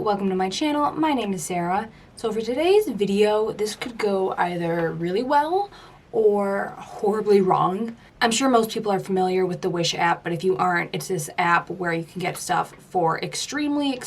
welcome to my channel. My name is Sarah. So for today's video, this could go either really well or horribly wrong. I'm sure most people are familiar with the Wish app, but if you aren't, it's this app where you can get stuff for extremely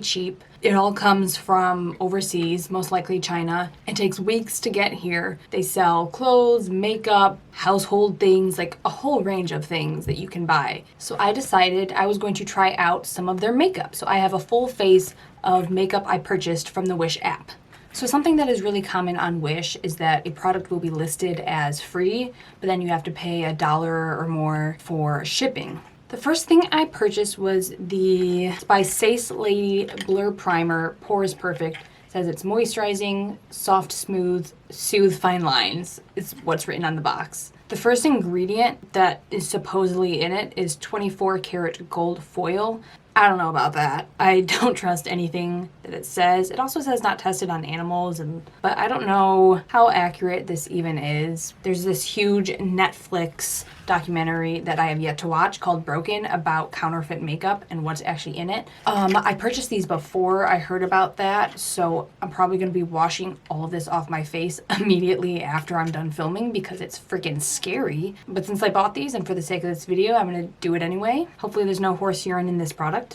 cheap. It all comes from overseas, most likely China. It takes weeks to get here. They sell clothes, makeup, household things, like a whole range of things that you can buy. So I decided I was going to try out some of their makeup. So I have a full face of makeup I purchased from the Wish app. So something that is really common on Wish is that a product will be listed as free, but then you have to pay $1 or more for shipping. The first thing I purchased was the by Sace Lady Blur Primer, Pores Perfect. It says it's moisturizing, soft, smooth, soothe fine lines. It's what's written on the box. The first ingredient that is supposedly in it is 24 karat gold foil. I don't know about that. I don't trust anything that it says. It also says not tested on animals, but I don't know how accurate this even is. There's this huge Netflix documentary that I have yet to watch called Broken about counterfeit makeup and what's actually in it. I purchased these before I heard about that, so I'm probably going to be washing all of this off my face immediately after I'm done filming because it's freaking scary. But since I bought these and for the sake of this video, I'm going to do it anyway. Hopefully there's no horse urine in this product.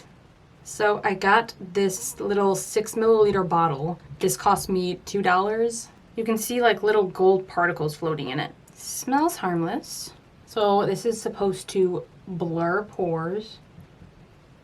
So I got this little 6 milliliter bottle. This cost me $2. You can see like little gold particles floating in it. Smells harmless. So this is supposed to blur pores.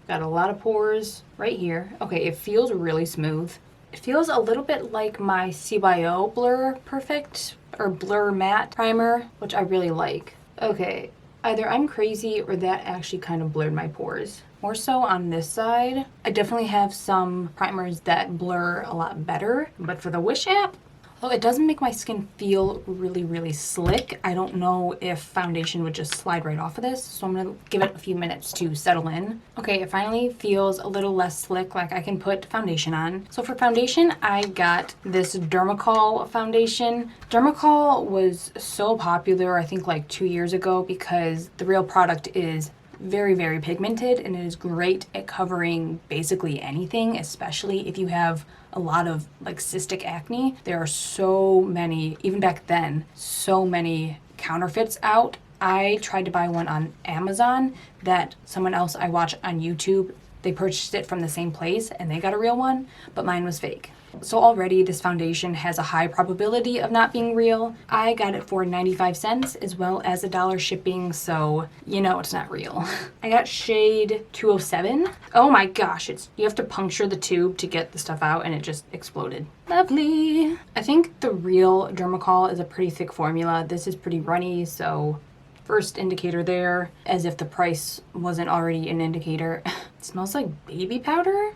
Got a lot of pores right here. Okay, it feels really smooth. It feels a little bit like my CYO Blur Perfect or Blur Matte Primer, which I really like. Okay, either I'm crazy or that actually kind of blurred my pores. More so on this side. I definitely have some primers that blur a lot better, but for the Wish app, well, it doesn't make my skin feel really slick. I don't know if foundation would just slide right off of this, so I'm gonna give it a few minutes to settle in. Okay, it finally feels a little less slick, like I can put foundation on. So for foundation, I got this Dermacol foundation. Dermacol was so popular, I think like 2 years ago, because the real product is very pigmented and it is great at covering basically anything, especially if you have a lot of like cystic acne. There are so many, even back then, so many counterfeits out. I tried to buy one on Amazon that someone else I watch on YouTube, they purchased it from the same place and they got a real one, but mine was fake. So already this foundation has a high probability of not being real. I got it for 95 cents as well as $1 shipping, so you know it's not real. I got shade 207. Oh my gosh, you have to puncture the tube to get the stuff out and it just exploded. Lovely. I think the real Dermacol is a pretty thick formula. This is pretty runny, so first indicator there, as if the price wasn't already an indicator. It smells like baby powder.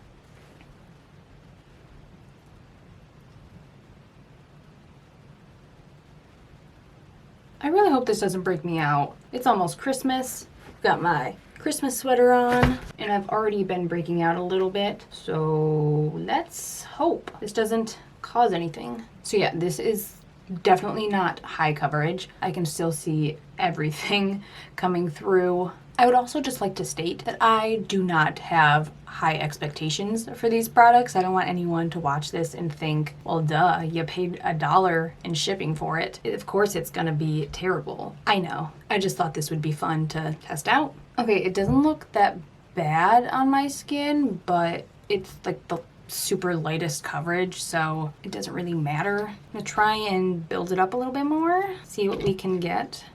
I really hope this doesn't break me out. It's almost Christmas. Got my Christmas sweater on, and I've already been breaking out a little bit. So let's hope this doesn't cause anything. So yeah, this is definitely not high coverage. I can still see everything coming through. I would also just like to state that I do not have high expectations for these products. I don't want anyone to watch this and think, well, duh, you paid $1 in shipping for it. Of course it's gonna be terrible. I know. I just thought this would be fun to test out. Okay, it doesn't look that bad on my skin, but it's like the super lightest coverage, so it doesn't really matter. I'm gonna try and build it up a little bit more, see what we can get.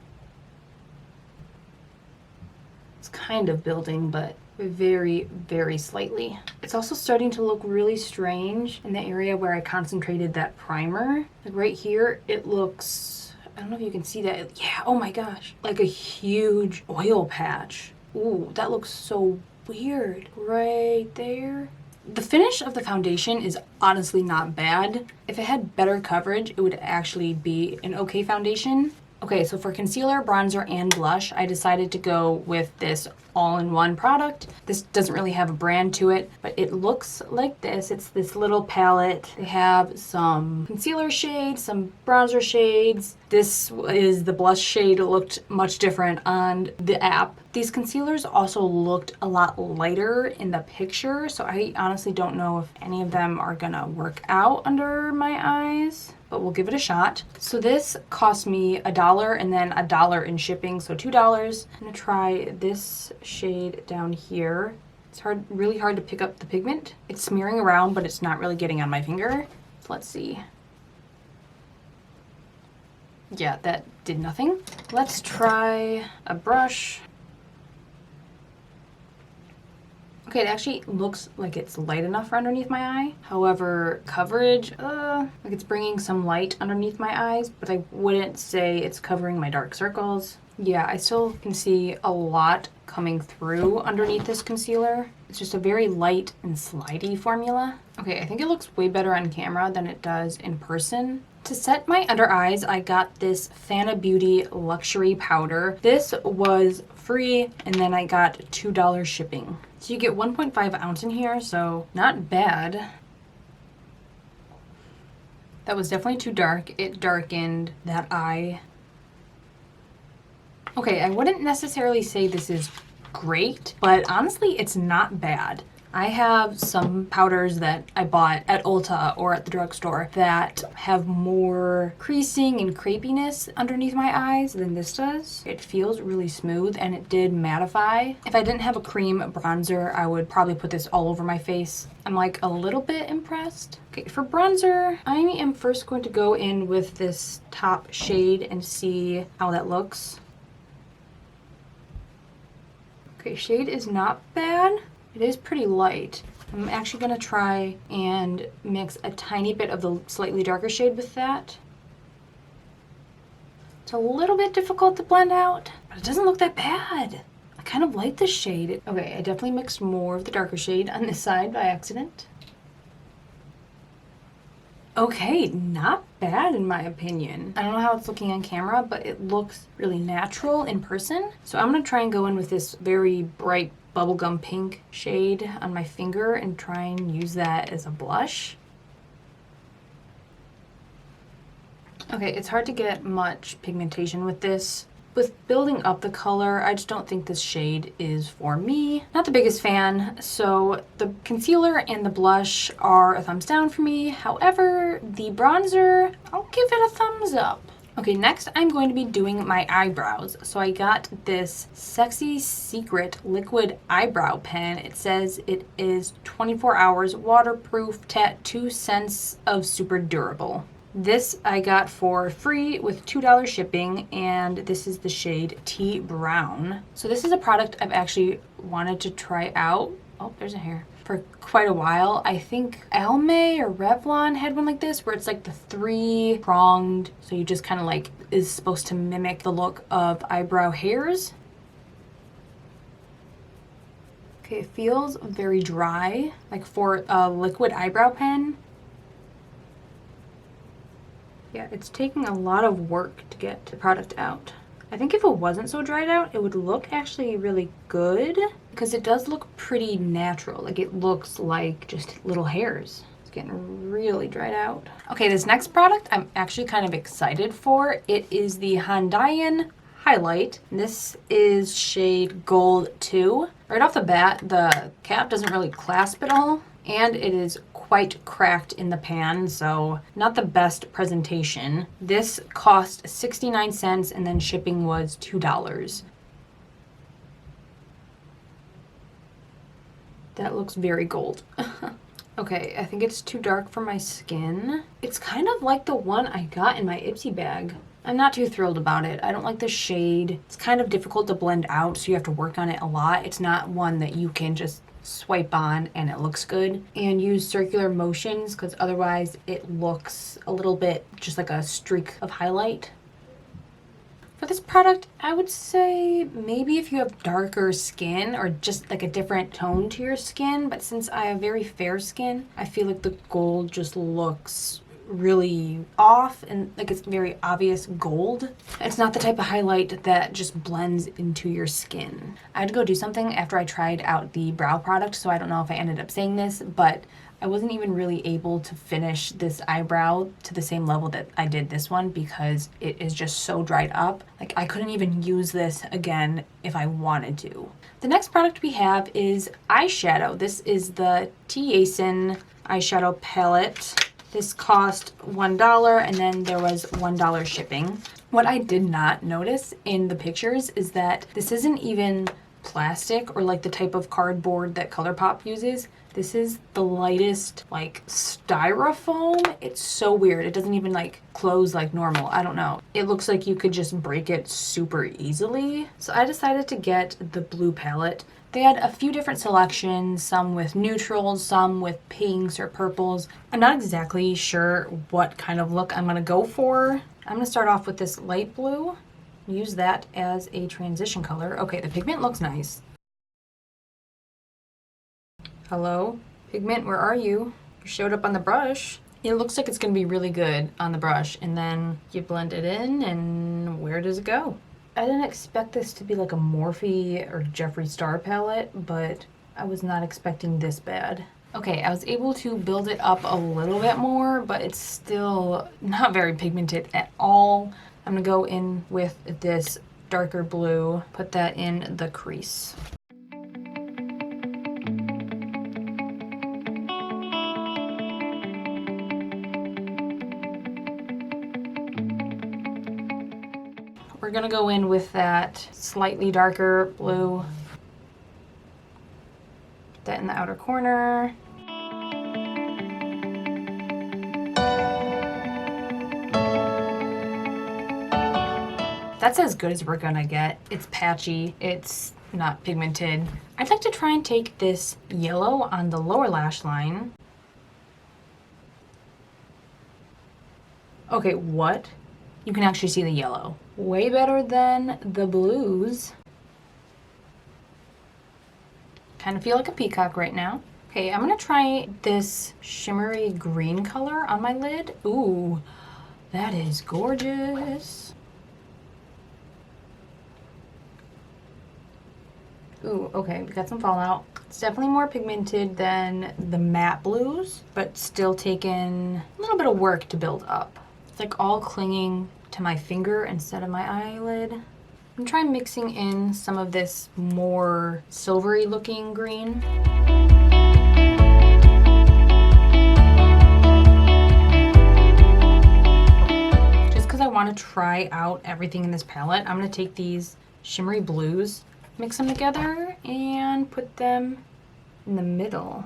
It's kind of building, but very slightly. It's also starting to look really strange in the area where I concentrated that primer. Like right here, it looks, I don't know if you can see that. Yeah, oh my gosh, like a huge oil patch. Ooh, that looks so weird right there. The finish of the foundation is honestly not bad. If it had better coverage, it would actually be an okay foundation. Okay, so for concealer, bronzer, and blush, I decided to go with this all-in-one product. This doesn't really have a brand to it, but it looks like this. It's this little palette. They have some concealer shades, some bronzer shades. This is the blush shade. It looked much different on the app. These concealers also looked a lot lighter in the picture, so I honestly don't know if any of them are gonna work out under my eyes, but we'll give it a shot. So this cost me $1 and then $1 in shipping, so $2. I'm gonna try this shade down here. It's really hard to pick up the pigment. It's smearing around, but it's not really getting on my finger. So let's see. Yeah, that did nothing. Let's try a brush. Okay, it actually looks like it's light enough for underneath my eye. However, coverage, like it's bringing some light underneath my eyes, but I wouldn't say it's covering my dark circles. Yeah, I still can see a lot coming through underneath this concealer. It's just a very light and slidey formula. Okay, I think it looks way better on camera than it does in person. To set my under eyes, I got this Fana Beauty Luxury Powder. This was free, and then I got $2 shipping. So you get 1.5 ounce in here, so not bad. That was definitely too dark. It darkened that eye. Okay, I wouldn't necessarily say this is great, but honestly, it's not bad. I have some powders that I bought at Ulta or at the drugstore that have more creasing and crepiness underneath my eyes than this does. It feels really smooth and it did mattify. If I didn't have a cream bronzer, I would probably put this all over my face. I'm like a little bit impressed. Okay, for bronzer, I am first going to go in with this top shade and see how that looks. Okay, shade is not bad. It is pretty light. I'm actually going to try and mix a tiny bit of the slightly darker shade with that. It's a little bit difficult to blend out, but it doesn't look that bad. I kind of like this shade. Okay, I definitely mixed more of the darker shade on this side by accident. Okay, not bad in my opinion. I don't know how it's looking on camera, but it looks really natural in person. So I'm going to try and go in with this very bright bubblegum pink shade on my finger and try and use that as a blush. Okay, it's hard to get much pigmentation with this. With building up the color, I just don't think this shade is for me. Not the biggest fan, so the concealer and the blush are a thumbs down for me. However, the bronzer, I'll give it a thumbs up. Okay, next I'm going to be doing my eyebrows. So I got this Sexy Secret liquid eyebrow pen. It says it is 24 hours waterproof, 2 cents of super durable. This I got for free with $2 shipping, and this is the shade Tea Brown. So this is a product I've actually wanted to try out. Oh, there's a hair. For quite a while. I think Almay or Revlon had one like this where it's like the 3-pronged, so you just kind of like is supposed to mimic the look of eyebrow hairs. Okay, it feels very dry, like for a liquid eyebrow pen. Yeah, it's taking a lot of work to get the product out. I think if it wasn't so dried out, it would look actually really good because it does look pretty natural. Like it looks like just little hairs. It's getting really dried out. Okay, this next product I'm actually kind of excited for. It is the Hondayan Highlight. This is shade Gold 2. Right off the bat, the cap doesn't really clasp at all, and it is quite cracked in the pan, so not the best presentation. This cost 69 cents and then shipping was $2. That looks very gold. Okay, I think it's too dark for my skin. It's kind of like the one I got in my Ipsy bag. I'm not too thrilled about it. I don't like the shade. It's kind of difficult to blend out, so you have to work on it a lot. It's not one that you can just swipe on and it looks good, and use circular motions because otherwise it looks a little bit just like a streak of highlight. For this product, I would say maybe if you have darker skin or just like a different tone to your skin, but since I have very fair skin, I feel like the gold just looks really off and like it's very obvious gold. It's not the type of highlight that just blends into your skin. I had to go do something after I tried out the brow product, so I don't know if I ended up saying this, but I wasn't even really able to finish this eyebrow to the same level that I did this one because it is just so dried up. Like I couldn't even use this again if I wanted to. The next product we have is eyeshadow. This is the Tiasen eyeshadow palette. This cost $1 and then there was $1 shipping. What I did not notice in the pictures is that this isn't even plastic or like the type of cardboard that ColourPop uses. This is the lightest like styrofoam. It's so weird. It doesn't even like close like normal. I don't know. It looks like you could just break it super easily. So I decided to get the blue palette. They had a few different selections, some with neutrals, some with pinks or purples. I'm not exactly sure what kind of look I'm gonna go for. I'm gonna start off with this light blue. Use that as a transition color. Okay, the pigment looks nice. Hello? Pigment, where are you? You showed up on the brush. It looks like it's gonna be really good on the brush, and then you blend it in, and where does it go? I didn't expect this to be like a Morphe or Jeffree Star palette, but I was not expecting this bad. Okay, I was able to build it up a little bit more, but it's still not very pigmented at all. I'm gonna go in with this darker blue, put that in the crease. We're gonna go in with that slightly darker blue. Put that in the outer corner. That's as good as we're gonna get. It's patchy, it's not pigmented. I'd like to try and take this yellow on the lower lash line. Okay, what? You can actually see the yellow. Way better than the blues. Kind of feel like a peacock right now. Okay, I'm gonna try this shimmery green color on my lid. Ooh, that is gorgeous. Ooh, okay, we got some fallout. It's definitely more pigmented than the matte blues, but still taking a little bit of work to build up. It's like all clinging to my finger instead of my eyelid. I'm trying mixing in some of this more silvery looking green. Just because I want to try out everything in this palette, I'm going to take these shimmery blues, mix them together, and put them in the middle.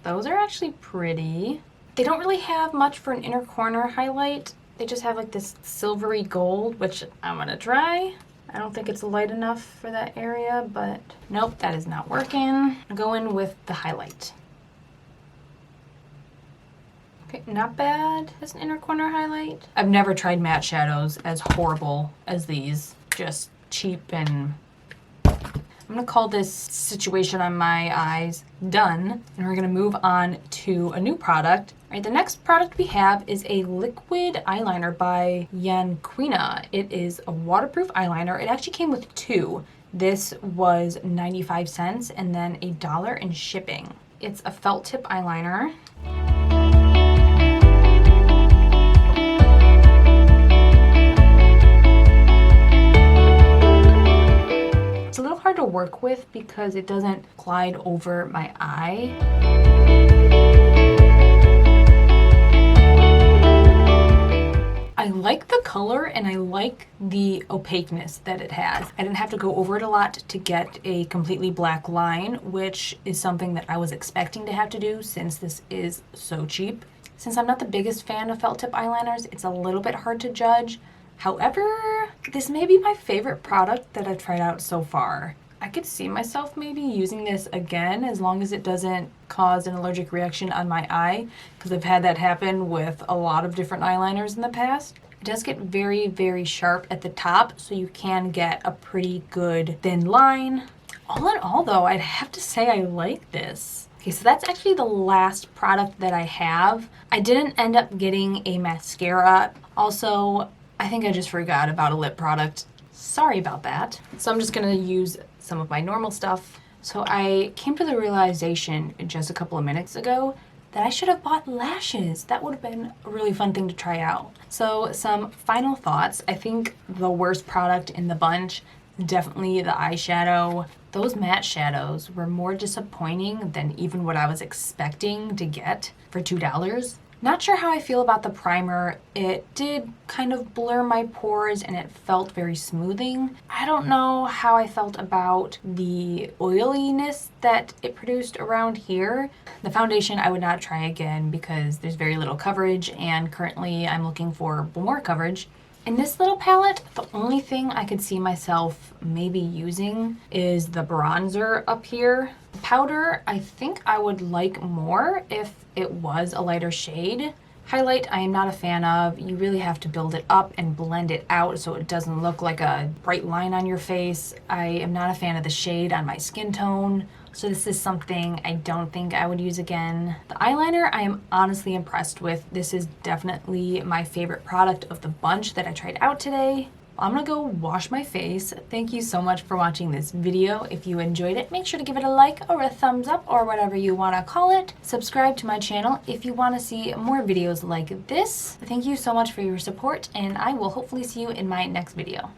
Those are actually pretty. They don't really have much for an inner corner highlight. They just have like this silvery gold, which I'm gonna try. I don't think it's light enough for that area, but nope, that is not working. I'll go in with the highlight. Okay, not bad as an inner corner highlight. I've never tried matte shadows as horrible as these. Just cheap, and I'm gonna call this situation on my eyes done, and we're gonna move on to a new product. All right, the next product we have is a liquid eyeliner by Yanquina. It is a waterproof eyeliner. It actually came with two. This was 95 cents and then $1 in shipping. It's a felt tip eyeliner. It's a little hard to work with because it doesn't glide over my eye. I like the color and I like the opaqueness that it has. I didn't have to go over it a lot to get a completely black line, which is something that I was expecting to have to do since this is so cheap. Since I'm not the biggest fan of felt tip eyeliners, it's a little bit hard to judge. However, this may be my favorite product that I've tried out so far. I could see myself maybe using this again as long as it doesn't cause an allergic reaction on my eye, because I've had that happen with a lot of different eyeliners in the past. It does get very, very sharp at the top, so you can get a pretty good thin line. All in all though, I'd have to say I like this. Okay, so that's actually the last product that I have. I didn't end up getting a mascara. Also, I think I just forgot about a lip product. Sorry about that. So I'm just gonna use some of my normal stuff. So I came to the realization just a couple of minutes ago that I should have bought lashes. That would have been a really fun thing to try out. So some final thoughts. I think the worst product in the bunch, definitely the eyeshadow. Those matte shadows were more disappointing than even what I was expecting to get for $2. Not sure how I feel about the primer. It did kind of blur my pores and it felt very smoothing. I don't know how I felt about the oiliness that it produced around here. The foundation I would not try again because there's very little coverage, and currently I'm looking for more coverage. In this little palette, the only thing I could see myself maybe using is the bronzer up here. The powder, I think I would like more if it was a lighter shade. Highlight, I am not a fan of. You really have to build it up and blend it out so it doesn't look like a bright line on your face. I am not a fan of the shade on my skin tone. So this is something I don't think I would use again. The eyeliner I am honestly impressed with. This is definitely my favorite product of the bunch that I tried out today. I'm gonna go wash my face. Thank you so much for watching this video. If you enjoyed it, make sure to give it a like or a thumbs up or whatever you wanna call it. Subscribe to my channel if you wanna see more videos like this. Thank you so much for your support, and I will hopefully see you in my next video.